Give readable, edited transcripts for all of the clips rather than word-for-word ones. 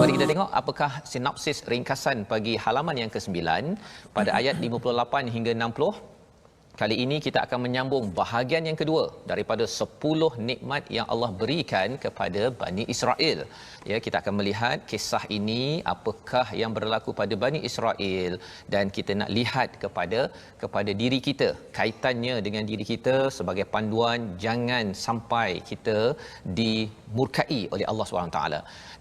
Mari kita tengok apakah sinopsis ringkasan bagi halaman yang ke-9 pada ayat 58 hingga 60. Kali ini kita akan menyambung bahagian yang kedua daripada 10 nikmat yang Allah berikan kepada Bani Israel. Ya, kita akan melihat kisah ini apakah yang berlaku pada Bani Israel, dan kita nak lihat kepada diri kita, kaitannya dengan diri kita sebagai panduan jangan sampai kita dimurkai oleh Allah SWT.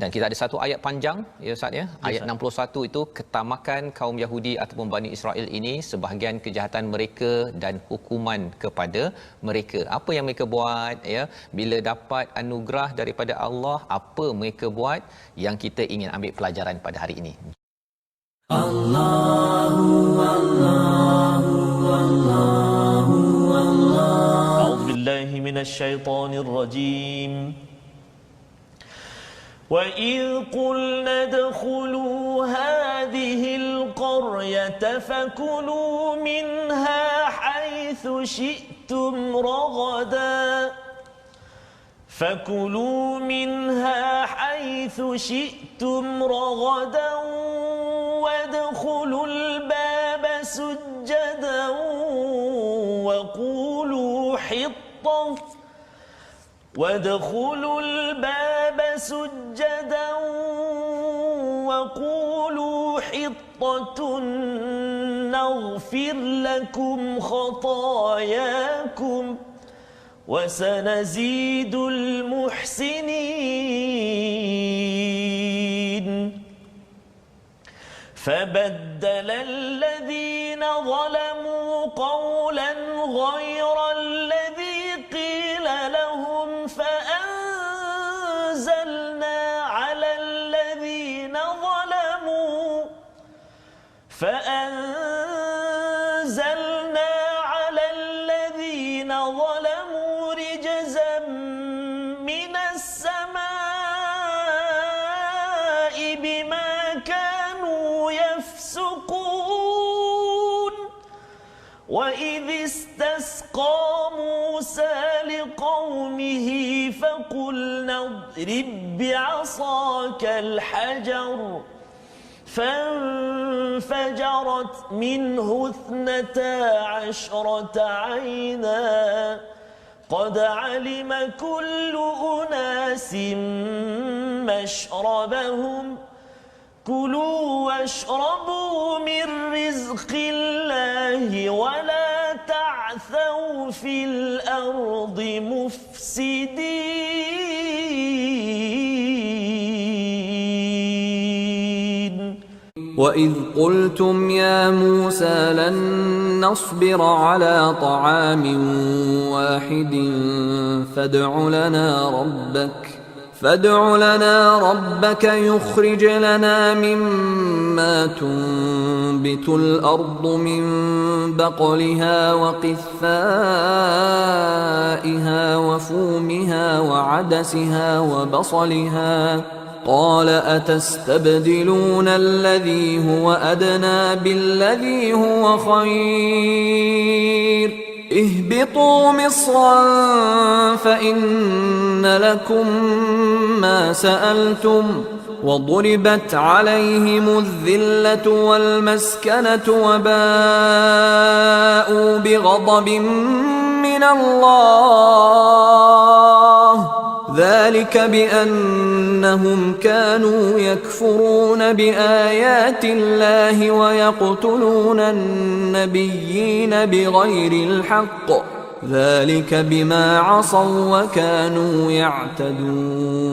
Dan kita ada satu ayat panjang ya Ustaz ya, ayat 61 itu ketamakan kaum Yahudi ataupun Bani Israel ini, sebahagian kejahatan mereka dan hukuman kepada mereka. Apa yang mereka buat ya, bila dapat anugerah daripada Allah, apa mereka buat, yang kita ingin ambil pelajaran pada hari ini. أعوذ بالله من الشيطان الرجيم وإذ قلنا ادخلوا هذه القرية فكلوا منها حيث شئتم رغدا وادخلوا الباب سجدا وقولوا حطة نغفر لكم خطاياكم وسنزيد المحسنين فبدل الذين ظلموا قولا غير الذي قيل لهم فأنزلنا على الذين ظلموا رجزا من السماء بما كانوا يفسقون وإذ استسقى موسى لقومه فقلنا اضرب بعصاك الحجر فانفجرت منه 12 عينا قد علم كل أناس مشربهم كلوا واشربوا من رزق الله ولا تعثوا في الأرض مفسدين. وَإِذْ قُلْتُمْ يَا مُوسَى لَن نَّصْبِرَ عَلَى طَعَامٍ وَاحِدٍ فادع لنا ربك يخرج لنا مما تنبت الأرض من بقلها وقثائها وفومها وعدسها وبصلها قال أتستبدلون الذي هو أدنى بالذي هو خير اهبطوا مصرا فإن لكم ما سألتم وضربت عليهم الذلة والمسكنة وباءوا بغضب من الله ذلك بأنهم كانوا يكفرون بآيات الله ويقتلون النبيين بغير الحق ذلك بما عصوا وكانوا يعتدون.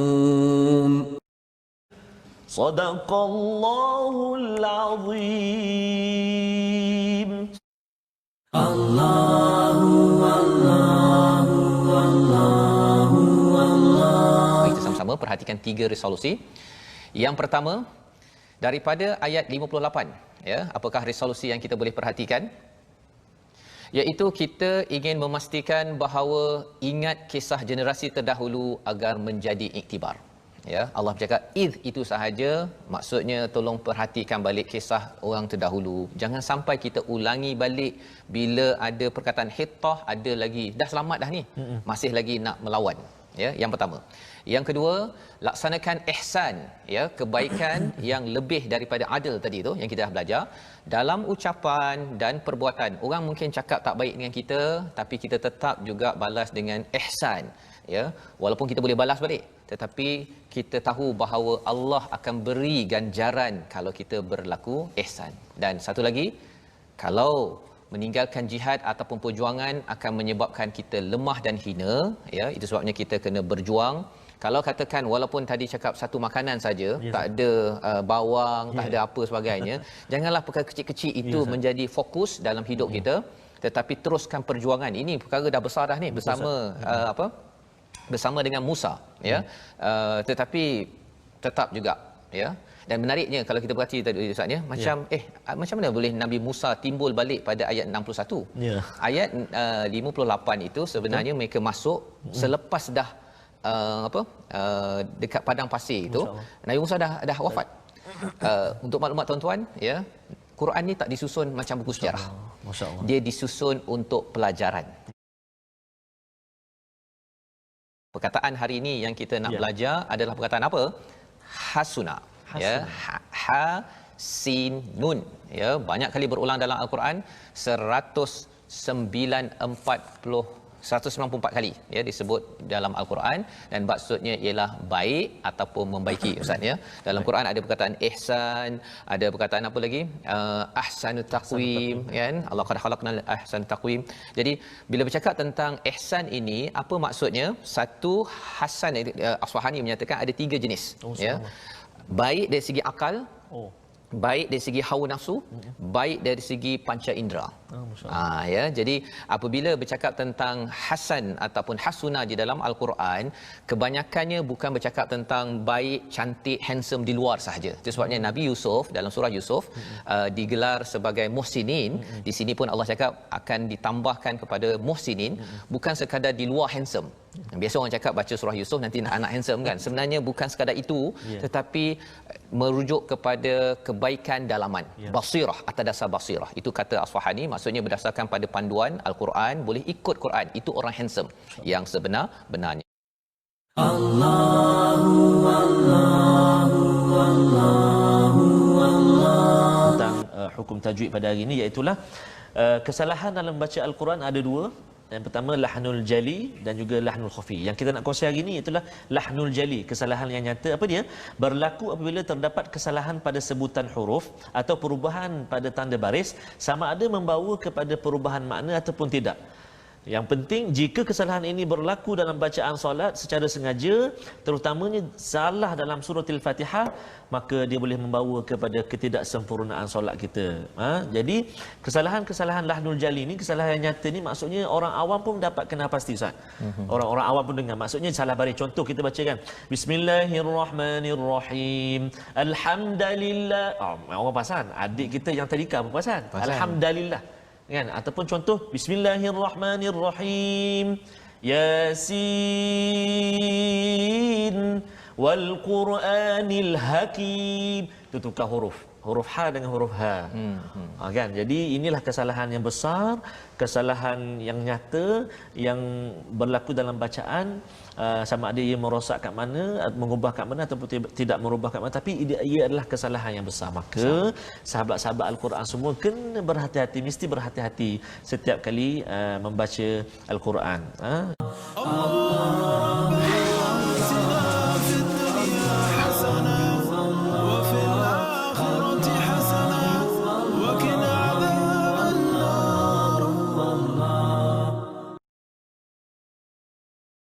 صدق الله العظيم. Kita sama-sama perhatikan 3 resolusi. Yang pertama, daripada ayat 58, ya, apakah resolusi yang kita boleh perhatikan? Iaitu kita ingin memastikan bahawa ingat kisah generasi terdahulu agar menjadi iktibar. Ya, Allah bercakap id itu sahaja, maksudnya tolong perhatikan balik kisah orang terdahulu. Jangan sampai kita ulangi balik bila ada perkataan hittah, ada lagi dah selamat dah ni, masih lagi nak melawan. Ya, yang pertama. Yang kedua, laksanakan ihsan, ya, kebaikan yang lebih daripada adil tadi tu yang kita dah belajar dalam ucapan dan perbuatan. Orang mungkin cakap tak baik dengan kita, tapi kita tetap juga balas dengan ihsan, ya. Walaupun kita boleh balas balik, tetapi kita tahu bahawa Allah akan beri ganjaran kalau kita berlaku ihsan. Dan satu lagi, kalau meninggalkan jihad ataupun perjuangan akan menyebabkan kita lemah dan hina, ya, itu sebabnya kita kena berjuang. Kalau katakan walaupun tadi cakap satu makanan saja, tak ada bawang, tak ada apa sebagainya, janganlah perkara kecil-kecil itu menjadi fokus dalam hidup kita, tetapi teruskan perjuangan. Ini perkara dah besar dah ni bersama bersama dengan Musa, ya. Tetapi tetap juga, ya. Dan menariknya kalau kita perhati tadi Ustaz, ya, macam macam mana boleh Nabi Musa timbul balik pada ayat 61? Ayat 58 itu sebenarnya mereka masuk selepas dah dekat padang pasir itu. Nabi Musa dah wafat. Untuk maklumat tuan-tuan, ya, Quran ni tak disusun macam buku sejarah. Masya-Allah. Dia disusun untuk pelajaran. Perkataan hari ini yang kita nak belajar adalah perkataan apa? Hasuna. Ya, ha sin nun, ya, banyak kali berulang dalam al-Quran, 194 kali, ya, disebut dalam al-Quran, dan maksudnya ialah baik ataupun membaiki, Ustaz, ya. Dalam Quran ada perkataan ihsan, ada perkataan apa lagi? Ahsanut taqwim, kan? Allah qad khalaqnal ahsanut taqwim. Jadi bila bercakap tentang ihsan ini, apa maksudnya? Satu, Hasan Asfahani menyatakan ada 3 jenis, ya. Baik dari segi akal, baik dari segi hawa nafsu, baik dari segi panca indera. Ya, jadi apabila bercakap tentang hasan ataupun hasuna di dalam al-Quran, kebanyakannya bukan bercakap tentang baik, cantik, handsome di luar sahaja. Itu sebabnya Nabi Yusuf dalam surah Yusuf digelar sebagai muhsinin. Di sini pun Allah cakap akan ditambahkan kepada muhsinin, bukan sekadar di luar handsome. Biasa orang cakap baca surah Yusuf nanti nak anak handsome, kan? Sebenarnya bukan sekadar itu, tetapi merujuk kepada kebaikan dalaman, basirah, atas dasar basirah. Itu kata Asfahani, maksudnya berdasarkan pada panduan Al-Quran, boleh ikut Quran, itu orang handsome yang sebenar-benarnya. Tentang hukum tajwid pada hari ini, iaitu kesalahan dalam baca Al-Quran ada 2. Yang pertama lahnul jali dan juga lahnul khafi. Yang kita nak kongsi hari ini itulah lahnul jali, kesalahan yang nyata. Apa dia? Berlaku apabila terdapat kesalahan pada sebutan huruf atau perubahan pada tanda baris, sama ada membawa kepada perubahan makna ataupun tidak. Yang penting, jika kesalahan ini berlaku dalam bacaan solat secara sengaja, terutamanya salah dalam surah Al-Fatihah, maka dia boleh membawa kepada ketidaksempurnaan solat kita. Jadi kesalahan-kesalahan lahnul jali ni, kesalahan yang nyata ni, maksudnya orang awam pun dapat kena pasti, Ustaz. Orang-orang awam pun dengar. Maksudnya salah baris. Contoh kita baca, kan, Bismillahirrahmanirrahim, Alhamdulillah. Orang perasan. Adik kita yang tadika pun perasan. Alhamdulillah, kan? Ataupun contoh Bismillahirrahmanirrahim, Yasin wal Quranil Hakim. Itu tukar huruf ha dengan huruf ha. Kan? Jadi inilah kesalahan yang besar, kesalahan yang nyata yang berlaku dalam bacaan, sama ada ia merosak kat mana, mengubah kat mana ataupun tidak merubah kat mana, tapi ia adalah kesalahan yang besar. Maka sahabat-sahabat Al-Quran semua kena berhati-hati, mesti berhati-hati setiap kali membaca Al-Quran.